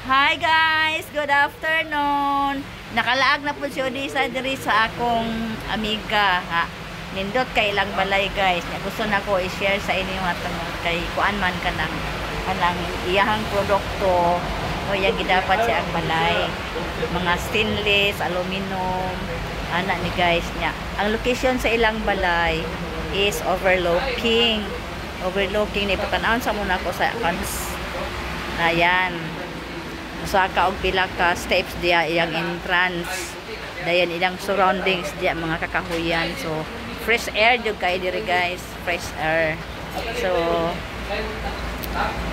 Hi guys, good afternoon. Nakalaag na po si Odisa diri sa akong amiga ha. Nindot kay ilang balay guys. Gusto na ko i-share sa inyo atong kay kuan man kanang iyahang produkto o yang gidapat sa ang balay. Mga stainless, aluminum, ana ni guys niya. Ang location sa ilang balay is overlooking. Overlooking ni pagtanawon sa muna ko sa accounts. Ayan. Saka og pila ka steps diya iyang entrance. Dayon ilang surroundings diya mga kakahuyan. So fresh air jud kay diri guys, fresh air. So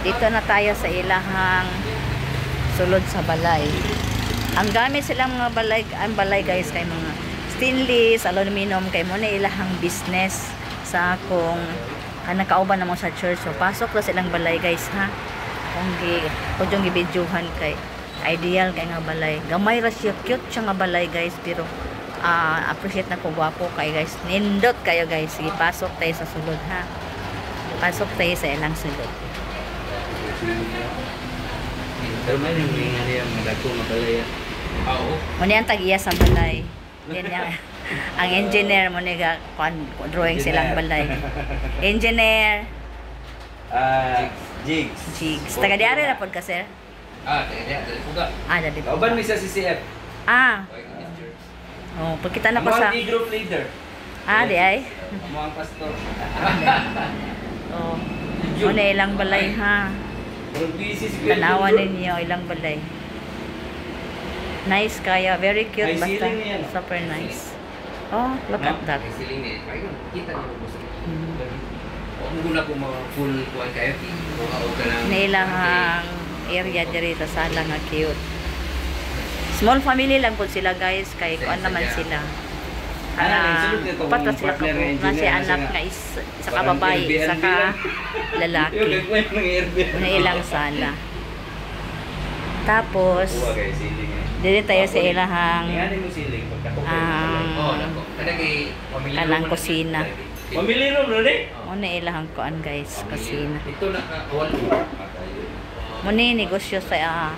dito na tayo sa ilahang sulod sa balay. Ang gamit silang mga balay, ang balay guys kay mga stainless, aluminum kay mo na ilahang business sa akong nakauban na mo sa church. So pasok na silang balay guys ha. Kung yung i-videohan kay ideal kay nga balay. Gamay ra siya, cute siya nga balay guys, pero appreciate na ko gwapo kay guys. Nindot kayo guys. Sige, pasok tayo sa sulod ha. Pasok tayo sa ilang sulod. Pero may nangyayari yung madako na balay. Oo. Muna yung tag-iya sa balay. Yan yung ang engineer mo nga drawing silang balay. Engineer Jigs. Taga diari na pod ka sir? Taga diari puga. Dali po. Kauban mi sa CCF. Oh, pagkita na ko sa group leader. Di ay. Mga pastor. Oh. Muna ilang balay ha. Tanawan ninyo ilang balay. Nice kaya, very cute basta. Super nice. Oh, look at that. Muna ko mga full kuwan kayo. Nailang area dito sa lang nga cute. Small family lang po sila guys. Kay kuan naman sila. Upat na sila po. Na si anak nga isa ka babae, isa ka lalaki. Una ilang sala. Tapos dito tayo sa ilahang kanang kusina. Pamili ron rin. Muna ilahang kuan guys, kusina. Muna negosyo sa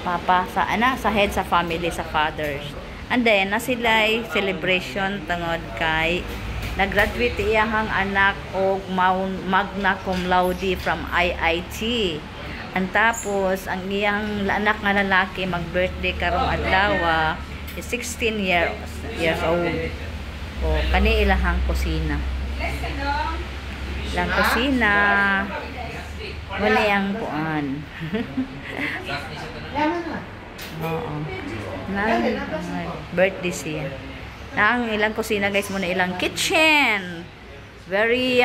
papa, sa anak, sa head, sa family, sa fathers. And then, na sila celebration tungod kay nag-graduate iyahang anak og magna cum laude from IIT. And tapos, ang iyang anak nga lalaki mag-birthday karong adlaw is 16 years old. O, kani ilahang kusina. Ilang kusina. Wala yung kuan. Oo. Birthday siya. Ang ilang kusina guys muna ilang kitchen. Very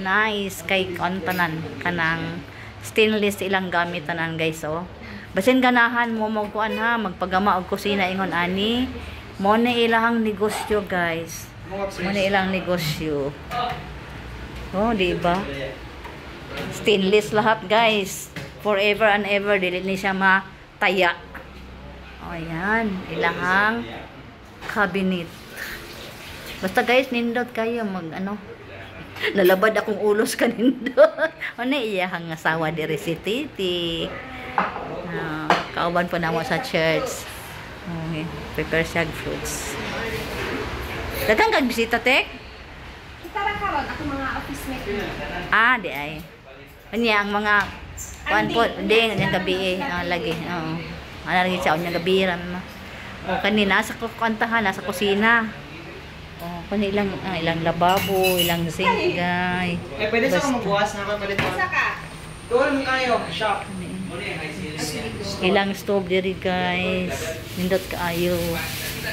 nice kay tanan kanang stainless ilang gamit tanan guys oh. Basin ganahan mo magkuan ha, magpagama og kusina ingon ani. Mo na ilang negosyo guys. Mo na ilang negosyo. Oh, di ba? Stainless lahat guys. Forever and ever dili ni siya mataya. O yan, ilahang cabinet. Basta guys, nindot kayo mag lalabad akong ulos ka nindot. Ano iyahang asawa diri si Titi. Kauban po na mo sa church. Okay, prepare siya fruits. Dagang kag bisita tek? Kita ra karon ako mga office mate. Di ay. Kanya ang mga kuan po, ding ang gabi lagi. Oo. Ana lagi sa unya gabi ram. O kanina sa kantahan nasa kusina. O kani ilang lababo, ilang sink guy. Pwede sa magbuwas na kapalit mo. Saka. Doon kayo, shop. Ilang stove diri guys. Nindot kaayo.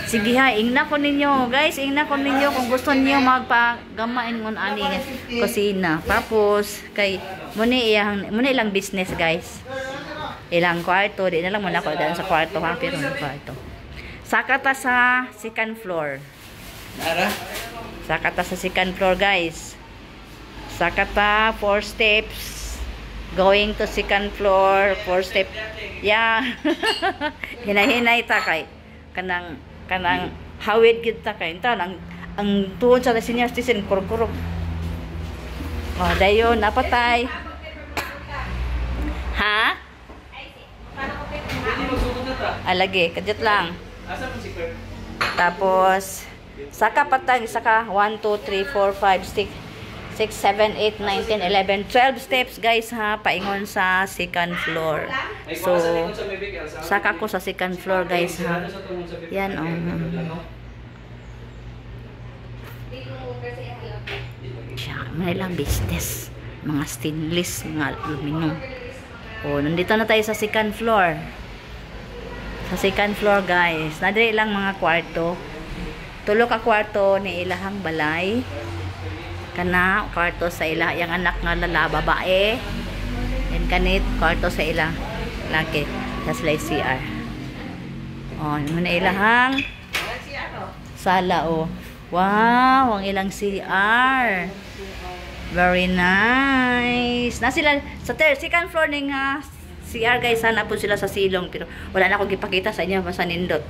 Sige ha, ingna ko ninyo guys, ingna ko ninyo kung gusto niyo magpagamain ngon ani kusina. Tapos kay muna ilang business guys. Ilang kwarto, di na lang muna ako daan sa kwarto ha, pero ng kwarto. Sakata sa second floor. Sakata sa second floor guys. Sakata 4 steps. Going to second floor, 4 step. Yeah. Hinay-hinay ta kay kanang hawid gid ta kay ta ang tuon sa senior citizen kurkurog. Dayon napatay. Ha? Lagi, kadjut lang. Asa mo si Kurt? Tapos, saka patag, saka 1, 2, 3, 4, 5, 6, 7, 8, 9, 10, 11, 12 steps guys ha, paingon sa second floor. So, saka ko sa second floor guys ha. Yan siya, may ilang business. Mga stainless, mga aluminum. O, nandito na tayo sa second floor. Sa second floor guys, nadiri lang mga kwarto. Tulo ka kwarto ni ilahang balay. Kana kwarto sa ila yang anak nga babae. And kanit kwarto sa ila laki. Tas lay CR. Oh, muna ilahang sala oh. Wow, ang ilang CR. Very nice. Na sila sa second floor ning CR guys, sana po sila sa silong pero wala na akong gipakita sa inyo basta nindot.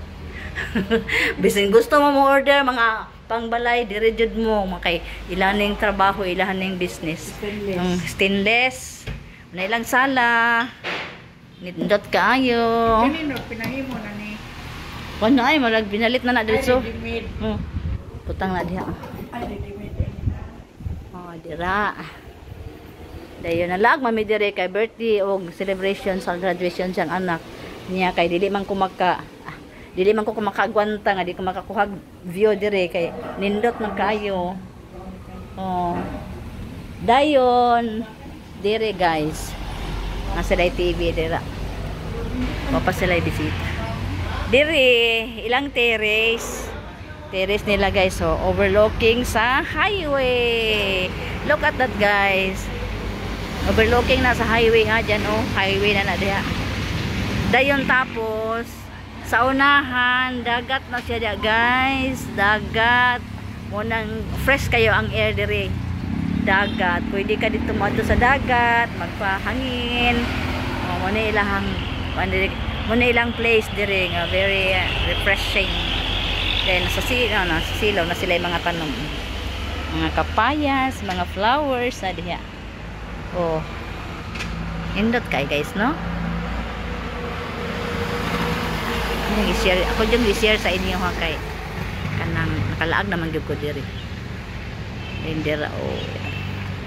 Bisin gusto mo order mga pangbalay dire jud mo makay ilaning trabaho, ilaning business. Ang stainless na ilang sala. Nindot kaayo. Kanino pinahimo na ni? Kuno ay marag binalit na diretso. Ready-made. Putang na diha. Ay, ready-made. Oh, dira. Dayon na lag mami dire kay birthday o celebration sa graduation siyang anak niya kay dili man ko makagwanta nga di ko makakuha view dire kay nindot man kayo. Oh. Dayon dire guys. Nasa sila TV dira. O pa sila bisita. Dire ilang terrace. Terrace nila guys, so overlooking sa highway. Look at that guys. Overlooking na sa highway ha dyan oh, highway na diha. Dayon tapos sa unahan dagat na siya diha guys, dagat. Munang fresh kayo ang air dire. Dagat, pwede ka dito moadto sa dagat, magpahangin. Oh, muna ilang place dire nga very refreshing. Then sa silaw na sila yung mga tanom. Mga kapayas, mga flowers na diha. Oh. Indot kay guys, no? Ako dyan i-share sa inyo ha kay kanang nakalaag naman gyud ko diri. Dira oh.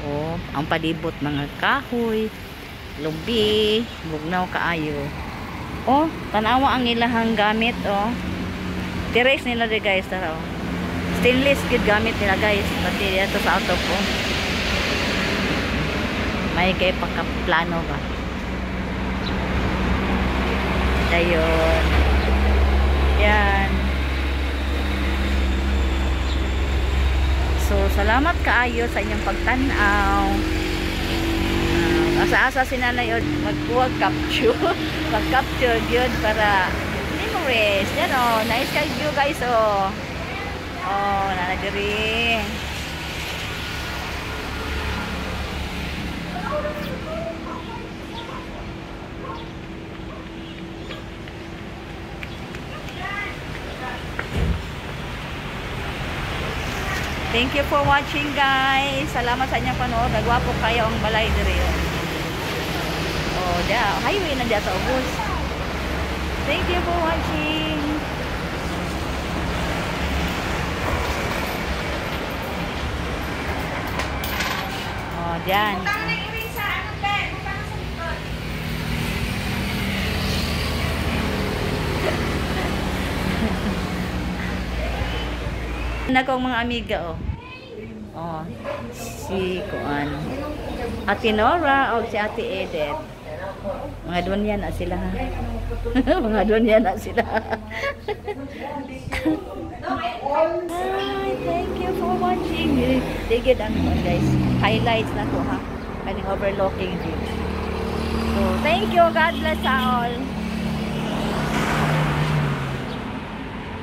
Oh, ang palibot mga kahoy, lubi, bugnaw kaayo. Oh, tanawa ang ilahang gamit oh. Terrace nila de guys tara oh. Stainless gid gamit nila guys. Pati dito sa auto ko. May kay pagka-plano ba. Dayon. Yan. So, salamat kaayo sa inyong pagtanaw. Asa-asa si nanay magkuha capture. Mag-capture yun para memories. Yan o. Nice kay view guys o. Oh, nanadiri. Thank you for watching guys. Salamat sa inyong panood. Nagwapo kayo ang balay diri. Oh, highway na sa ubos. Thank you for watching. Oh, diyan. Na kong mga amiga oh. Oh, si Kuan. Ate Nora o si Ate Edith. Mga doon yan na sila. Mga doon yan na sila. Hi, thank you for watching. Digid ang guys. Highlights na to ha. Kaning overlooking view. So, thank you. God bless all.